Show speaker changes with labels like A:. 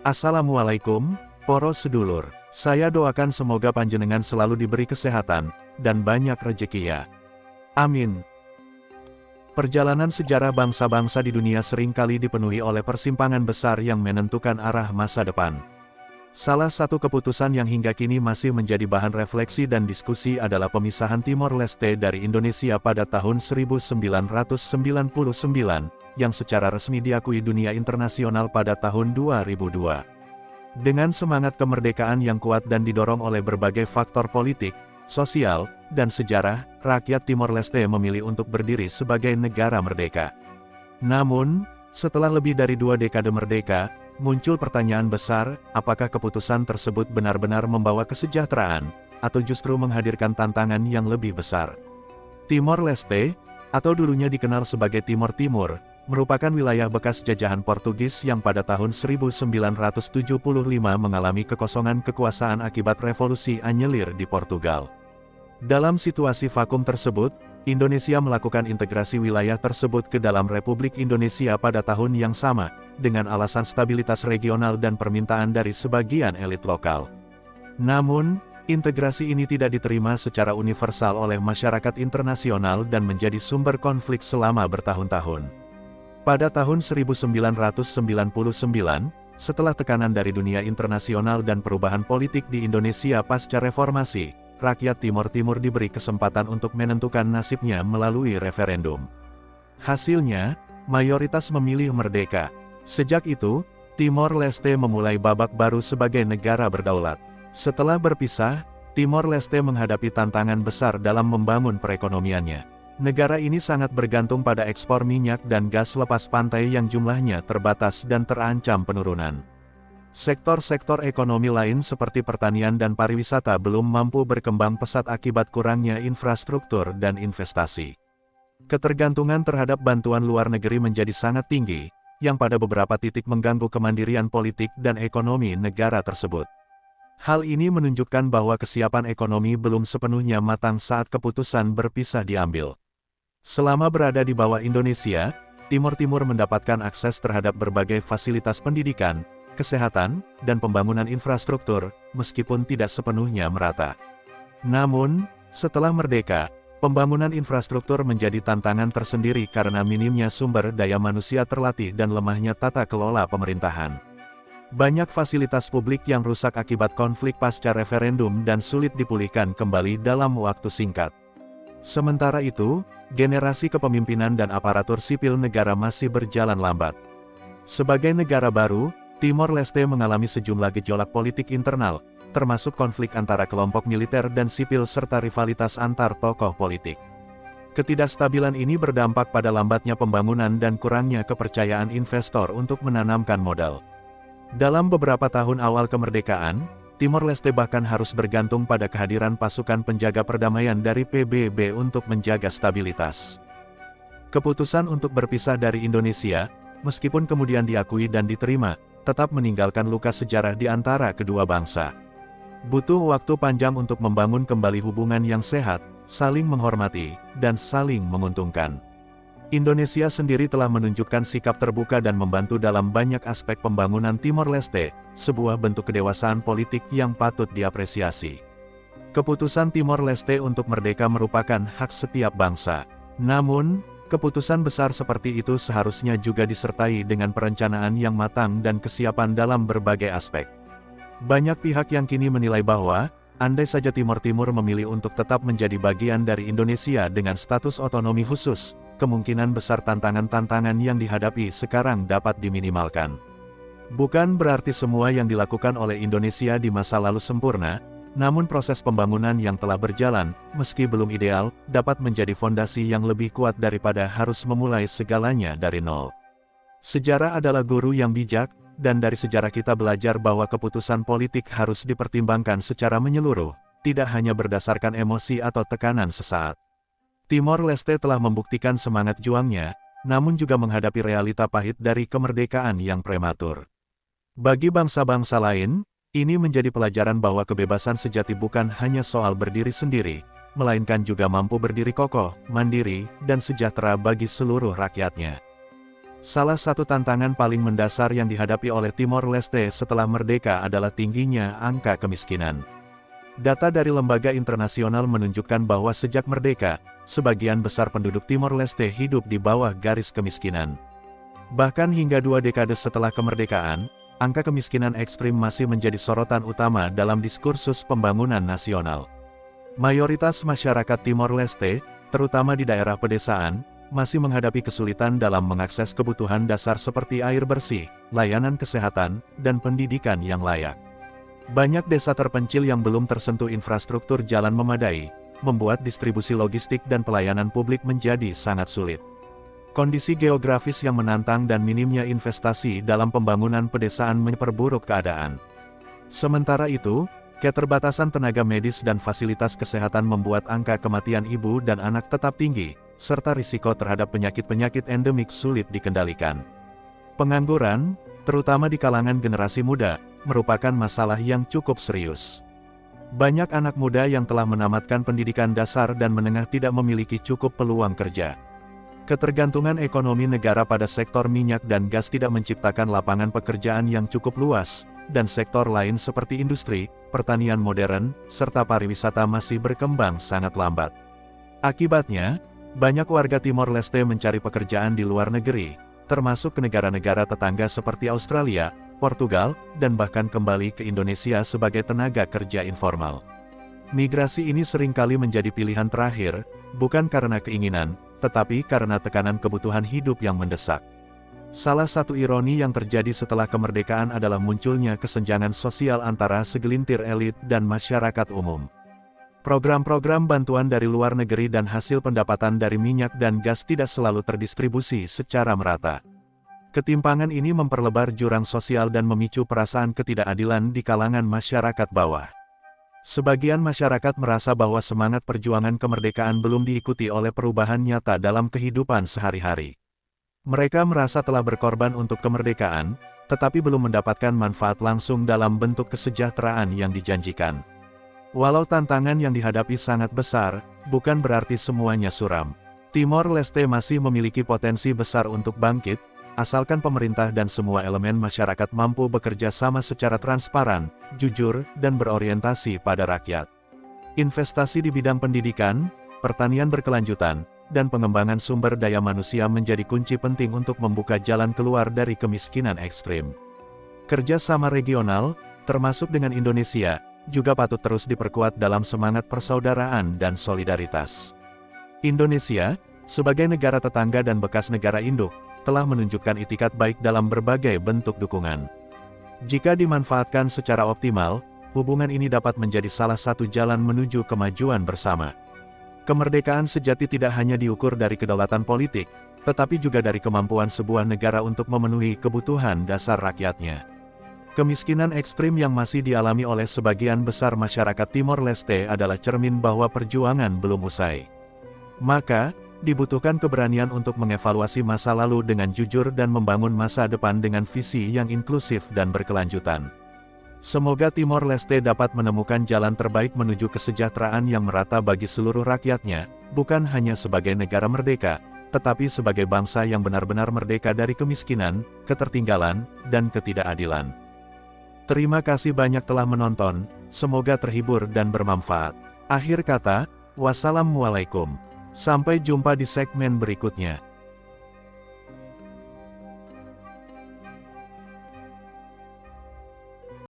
A: Assalamualaikum, poro sedulur. Saya doakan semoga panjenengan selalu diberi kesehatan, dan banyak rezeki ya. Amin. Perjalanan sejarah bangsa-bangsa di dunia seringkali dipenuhi oleh persimpangan besar yang menentukan arah masa depan. Salah satu keputusan yang hingga kini masih menjadi bahan refleksi dan diskusi adalah pemisahan Timor Leste dari Indonesia pada tahun 1999, yang secara resmi diakui dunia internasional pada tahun 2002. Dengan semangat kemerdekaan yang kuat dan didorong oleh berbagai faktor politik, sosial, dan sejarah, rakyat Timor Leste memilih untuk berdiri sebagai negara merdeka. Namun, setelah lebih dari 2 dekade merdeka, muncul pertanyaan besar, apakah keputusan tersebut benar-benar membawa kesejahteraan, atau justru menghadirkan tantangan yang lebih besar. Timor Leste, atau dulunya dikenal sebagai Timor Timur, merupakan wilayah bekas jajahan Portugis yang pada tahun 1975 mengalami kekosongan kekuasaan akibat revolusi anyelir di Portugal. Dalam situasi vakum tersebut, Indonesia melakukan integrasi wilayah tersebut ke dalam Republik Indonesia pada tahun yang sama, dengan alasan stabilitas regional dan permintaan dari sebagian elit lokal. Namun, integrasi ini tidak diterima secara universal oleh masyarakat internasional dan menjadi sumber konflik selama bertahun-tahun. Pada tahun 1999, setelah tekanan dari dunia internasional dan perubahan politik di Indonesia pasca reformasi, rakyat Timor Timur diberi kesempatan untuk menentukan nasibnya melalui referendum. Hasilnya, mayoritas memilih merdeka. Sejak itu, Timor Leste memulai babak baru sebagai negara berdaulat. Setelah berpisah, Timor Leste menghadapi tantangan besar dalam membangun perekonomiannya. Negara ini sangat bergantung pada ekspor minyak dan gas lepas pantai yang jumlahnya terbatas dan terancam penurunan. Sektor-sektor ekonomi lain seperti pertanian dan pariwisata belum mampu berkembang pesat akibat kurangnya infrastruktur dan investasi. Ketergantungan terhadap bantuan luar negeri menjadi sangat tinggi, yang pada beberapa titik mengganggu kemandirian politik dan ekonomi negara tersebut. Hal ini menunjukkan bahwa kesiapan ekonomi belum sepenuhnya matang saat keputusan berpisah diambil. Selama berada di bawah Indonesia, Timor Timur mendapatkan akses terhadap berbagai fasilitas pendidikan, kesehatan, dan pembangunan infrastruktur, meskipun tidak sepenuhnya merata. Namun, setelah merdeka, pembangunan infrastruktur menjadi tantangan tersendiri karena minimnya sumber daya manusia terlatih dan lemahnya tata kelola pemerintahan. Banyak fasilitas publik yang rusak akibat konflik pasca referendum dan sulit dipulihkan kembali dalam waktu singkat. Sementara itu, generasi kepemimpinan dan aparatur sipil negara masih berjalan lambat. Sebagai negara baru, Timor Leste mengalami sejumlah gejolak politik internal, termasuk konflik antara kelompok militer dan sipil serta rivalitas antar tokoh politik. Ketidakstabilan ini berdampak pada lambatnya pembangunan dan kurangnya kepercayaan investor untuk menanamkan modal. Dalam beberapa tahun awal kemerdekaan, Timor Leste bahkan harus bergantung pada kehadiran pasukan penjaga perdamaian dari PBB untuk menjaga stabilitas. Keputusan untuk berpisah dari Indonesia, meskipun kemudian diakui dan diterima, tetap meninggalkan luka sejarah di antara kedua bangsa. Butuh waktu panjang untuk membangun kembali hubungan yang sehat, saling menghormati, dan saling menguntungkan. Indonesia sendiri telah menunjukkan sikap terbuka dan membantu dalam banyak aspek pembangunan Timor Leste, sebuah bentuk kedewasaan politik yang patut diapresiasi. Keputusan Timor Leste untuk merdeka merupakan hak setiap bangsa. Namun, keputusan besar seperti itu seharusnya juga disertai dengan perencanaan yang matang dan kesiapan dalam berbagai aspek. Banyak pihak yang kini menilai bahwa, andai saja Timor Timur memilih untuk tetap menjadi bagian dari Indonesia dengan status otonomi khusus, kemungkinan besar tantangan-tantangan yang dihadapi sekarang dapat diminimalkan. Bukan berarti semua yang dilakukan oleh Indonesia di masa lalu sempurna, namun proses pembangunan yang telah berjalan, meski belum ideal, dapat menjadi fondasi yang lebih kuat daripada harus memulai segalanya dari nol. Sejarah adalah guru yang bijak, dan dari sejarah kita belajar bahwa keputusan politik harus dipertimbangkan secara menyeluruh, tidak hanya berdasarkan emosi atau tekanan sesaat. Timor Leste telah membuktikan semangat juangnya, namun juga menghadapi realita pahit dari kemerdekaan yang prematur. Bagi bangsa-bangsa lain, ini menjadi pelajaran bahwa kebebasan sejati bukan hanya soal berdiri sendiri, melainkan juga mampu berdiri kokoh, mandiri, dan sejahtera bagi seluruh rakyatnya. Salah satu tantangan paling mendasar yang dihadapi oleh Timor Leste setelah merdeka adalah tingginya angka kemiskinan. Data dari lembaga internasional menunjukkan bahwa sejak merdeka, sebagian besar penduduk Timor Leste hidup di bawah garis kemiskinan. Bahkan hingga 2 dekade setelah kemerdekaan, angka kemiskinan ekstrim masih menjadi sorotan utama dalam diskursus pembangunan nasional. Mayoritas masyarakat Timor Leste, terutama di daerah pedesaan, masih menghadapi kesulitan dalam mengakses kebutuhan dasar seperti air bersih, layanan kesehatan, dan pendidikan yang layak. Banyak desa terpencil yang belum tersentuh infrastruktur jalan memadai, membuat distribusi logistik dan pelayanan publik menjadi sangat sulit. Kondisi geografis yang menantang dan minimnya investasi dalam pembangunan pedesaan memperburuk keadaan. Sementara itu, keterbatasan tenaga medis dan fasilitas kesehatan membuat angka kematian ibu dan anak tetap tinggi, serta risiko terhadap penyakit-penyakit endemik sulit dikendalikan. Pengangguran, terutama di kalangan generasi muda, merupakan masalah yang cukup serius. Banyak anak muda yang telah menamatkan pendidikan dasar dan menengah tidak memiliki cukup peluang kerja. Ketergantungan ekonomi negara pada sektor minyak dan gas tidak menciptakan lapangan pekerjaan yang cukup luas, dan sektor lain seperti industri, pertanian modern, serta pariwisata masih berkembang sangat lambat. Akibatnya, banyak warga Timor Leste mencari pekerjaan di luar negeri, termasuk ke negara-negara tetangga seperti Australia, Portugal, dan bahkan kembali ke Indonesia sebagai tenaga kerja informal. Migrasi ini seringkali menjadi pilihan terakhir, bukan karena keinginan, tetapi karena tekanan kebutuhan hidup yang mendesak. Salah satu ironi yang terjadi setelah kemerdekaan adalah munculnya kesenjangan sosial antara segelintir elit dan masyarakat umum. Program-program bantuan dari luar negeri dan hasil pendapatan dari minyak dan gas tidak selalu terdistribusi secara merata. Ketimpangan ini memperlebar jurang sosial dan memicu perasaan ketidakadilan di kalangan masyarakat bawah. Sebagian masyarakat merasa bahwa semangat perjuangan kemerdekaan belum diikuti oleh perubahan nyata dalam kehidupan sehari-hari. Mereka merasa telah berkorban untuk kemerdekaan, tetapi belum mendapatkan manfaat langsung dalam bentuk kesejahteraan yang dijanjikan. Walau tantangan yang dihadapi sangat besar, bukan berarti semuanya suram. Timor Leste masih memiliki potensi besar untuk bangkit, asalkan pemerintah dan semua elemen masyarakat mampu bekerja sama secara transparan, jujur, dan berorientasi pada rakyat. Investasi di bidang pendidikan, pertanian berkelanjutan, dan pengembangan sumber daya manusia menjadi kunci penting untuk membuka jalan keluar dari kemiskinan ekstrim. Kerjasama regional, termasuk dengan Indonesia, juga patut terus diperkuat dalam semangat persaudaraan dan solidaritas. Indonesia, sebagai negara tetangga dan bekas negara induk, telah menunjukkan itikat baik dalam berbagai bentuk dukungan. Jika dimanfaatkan secara optimal, hubungan ini dapat menjadi salah satu jalan menuju kemajuan bersama. Kemerdekaan sejati tidak hanya diukur dari kedaulatan politik, tetapi juga dari kemampuan sebuah negara untuk memenuhi kebutuhan dasar rakyatnya. Kemiskinan ekstrim yang masih dialami oleh sebagian besar masyarakat Timor Leste adalah cermin bahwa perjuangan belum usai. Maka, dibutuhkan keberanian untuk mengevaluasi masa lalu dengan jujur dan membangun masa depan dengan visi yang inklusif dan berkelanjutan. Semoga Timor Leste dapat menemukan jalan terbaik menuju kesejahteraan yang merata bagi seluruh rakyatnya, bukan hanya sebagai negara merdeka, tetapi sebagai bangsa yang benar-benar merdeka dari kemiskinan, ketertinggalan, dan ketidakadilan. Terima kasih banyak telah menonton, semoga terhibur dan bermanfaat. Akhir kata, wassalamualaikum. Sampai jumpa di segmen berikutnya.